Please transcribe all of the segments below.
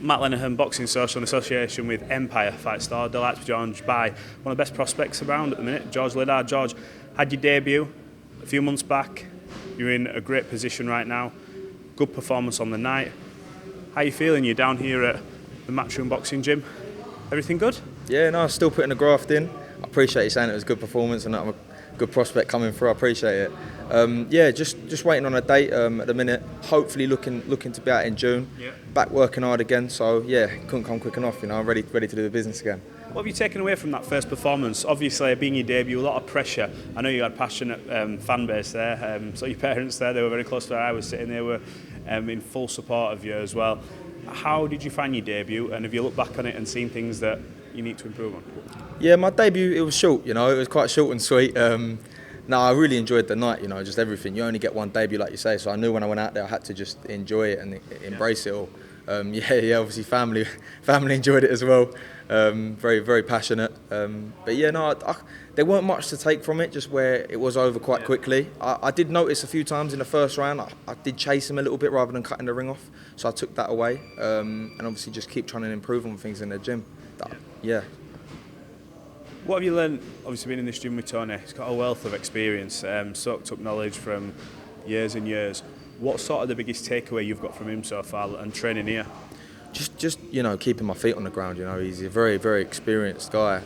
Matt Lenihan, Boxing Social in association with Empire Fight Store. Delighted to be joined by one of the best prospects around at the minute, George Liddard. George, had your debut a few months back. You're in a great position right now. Good performance on the night. How are you feeling? You're down here at the Matchroom Boxing Gym. Everything good? Yeah, no, still putting the graft in. I appreciate you saying it was a good performance and that I'm a good prospect coming through. I appreciate it. Yeah, just waiting on a date at the minute. Hopefully looking to be out in June. Yeah. Back working hard again. So yeah, couldn't come quick enough. I'm ready to do the business again. What have you taken away from that first performance? Obviously, being your debut, a lot of pressure. I know you had a passionate fan base there. So your parents there, they were very close to where I was sitting. They were in full support of you as well. How did you find your debut? And have you looked back on it and seen things that you need to improve on? Yeah, my debut, it was short. It was quite short and sweet. No, I really enjoyed the night. Just everything. You only get one debut, like you say. So I knew when I went out there, I had to just enjoy it and embrace it all. Yeah. Obviously, family enjoyed it as well. Very, very passionate. But yeah, no, there weren't much to take from it. Just where it was over quite quickly. I did notice a few times in the first round, I did chase him a little bit rather than cutting the ring off. So I took that away, and obviously just keep trying to improve on things in the gym. Yeah. What have you learned, obviously being in this gym with Tony? He's got a wealth of experience, soaked up knowledge from years and years. What's sort of the biggest takeaway you've got from him so far and training here? Just keeping my feet on the ground. He's a very, very experienced guy,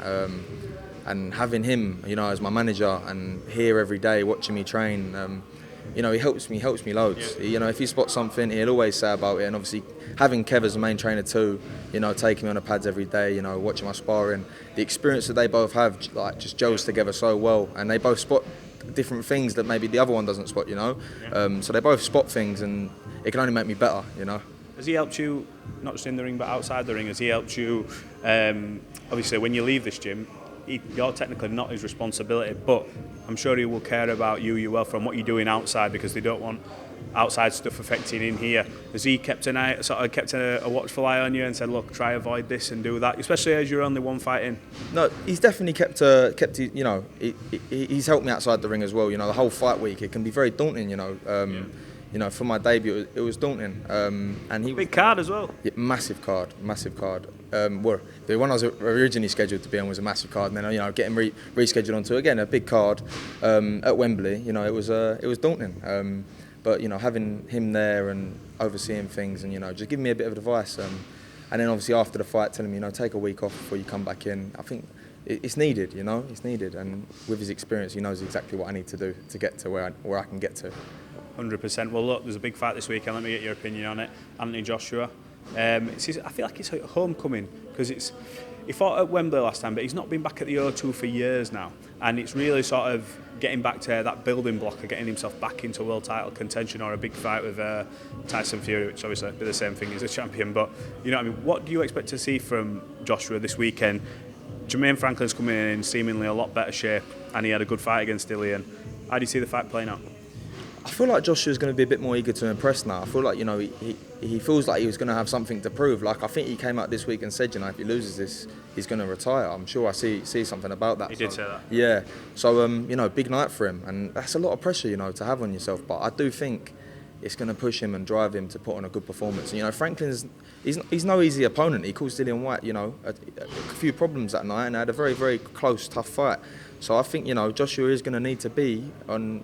and having him, as my manager and here every day watching me train, he helps me loads. Yeah. If he spots something, he'll always say about it. And obviously having Kev as the main trainer too, taking me on the pads every day, watching my sparring, the experience that they both have, just gels together so well, and they both spot different things that maybe the other one doesn't spot. So they both spot things, and it can only make me better. Has he helped you, not just in the ring but outside the ring? Has he helped you, obviously when you leave this gym, you're technically not his responsibility, but I'm sure he will care about you, your welfare, and what you're doing outside, because they don't want outside stuff affecting in here. Has he kept a watchful eye on you and said, look, try avoid this and do that, especially as you're only one fight in? No, he's definitely kept he's helped me outside the ring as well. The whole fight week, it can be very daunting. For my debut, it was daunting. And he big card as well. Yeah, massive card. Well, the one I was originally scheduled to be on was a massive card, and then getting rescheduled onto again a big card at Wembley. It was daunting. But having him there and overseeing things, and just giving me a bit of advice, and then obviously after the fight, telling me take a week off before you come back in. I think it's needed. It's needed, and with his experience, he knows exactly what I need to do to get to where I can get to. 100%. Well, look, there's a big fight this weekend. Let me get your opinion on it. Anthony Joshua. I feel like it's a homecoming, because he fought at Wembley last time, but he's not been back at the O2 for years now, and it's really sort of getting back to that building block of getting himself back into world title contention or a big fight with Tyson Fury, which obviously would be the same thing as a champion. But what do you expect to see from Joshua this weekend? Jermaine Franklin's coming in seemingly a lot better shape, and he had a good fight against Lenihan. How do you see the fight playing out? I feel like Joshua's going to be a bit more eager to impress now. I feel like he feels like he was going to have something to prove. Like I think he came out this week and said, if he loses this, he's going to retire. I'm sure I see something about that. He did say that. Yeah. So big night for him, and that's a lot of pressure, to have on yourself. But I do think it's going to push him and drive him to put on a good performance. And, Franklin's he's no easy opponent. He caused Dillian White, a few problems that night, and had a very, very close, tough fight. So I think Joshua is going to need to be on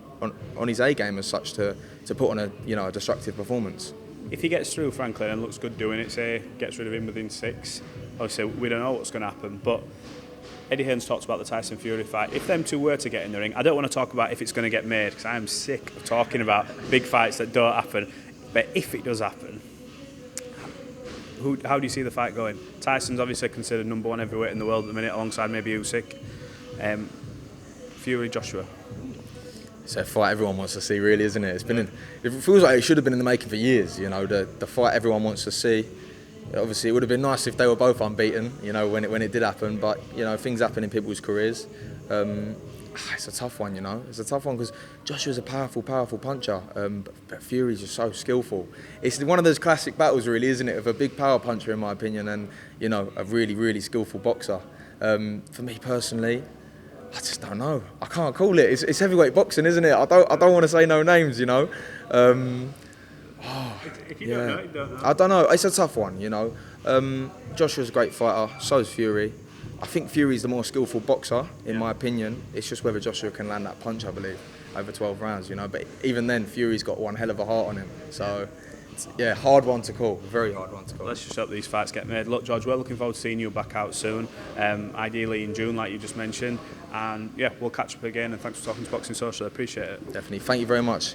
his A game as such to put on a destructive performance. If he gets through Franklin and looks good doing it, say gets rid of him within 6, obviously we don't know what's going to happen. But Eddie Hearn's talked about the Tyson Fury fight. If them two were to get in the ring, I don't want to talk about if it's going to get made, because I am sick of talking about big fights that don't happen. But if it does happen, how do you see the fight going? Tyson's obviously considered number 1 heavyweight in the world at the minute, alongside maybe Usyk. Fury, Joshua. It's a fight everyone wants to see, really, isn't it? It feels like it should have been in the making for years. The fight everyone wants to see. Obviously, it would have been nice if they were both unbeaten. When it did happen, but things happen in people's careers. It's a tough one. It's a tough one because Joshua's a powerful puncher, but Fury's just so skillful. It's one of those classic battles, really, isn't it? Of a big power puncher, in my opinion, and a really, really skillful boxer. For me personally, I just don't know. I can't call it. It's heavyweight boxing, isn't it? I don't want to say no names, If you don't know, you don't know. I don't know. It's a tough one, you know. Joshua's a great fighter. So is Fury. I think Fury's the more skillful boxer, in my opinion. It's just whether Joshua can land that punch, I believe, over 12 rounds, you know. But even then, Fury's got one hell of a heart on him. So, yeah, hard one to call. Very hard one to call. Let's just hope these fights get made. Look, George, we're looking forward to seeing you back out soon, ideally in June, like you just mentioned. And, yeah, we'll catch up again. And thanks for talking to Boxing Social. I appreciate it. Definitely. Thank you very much.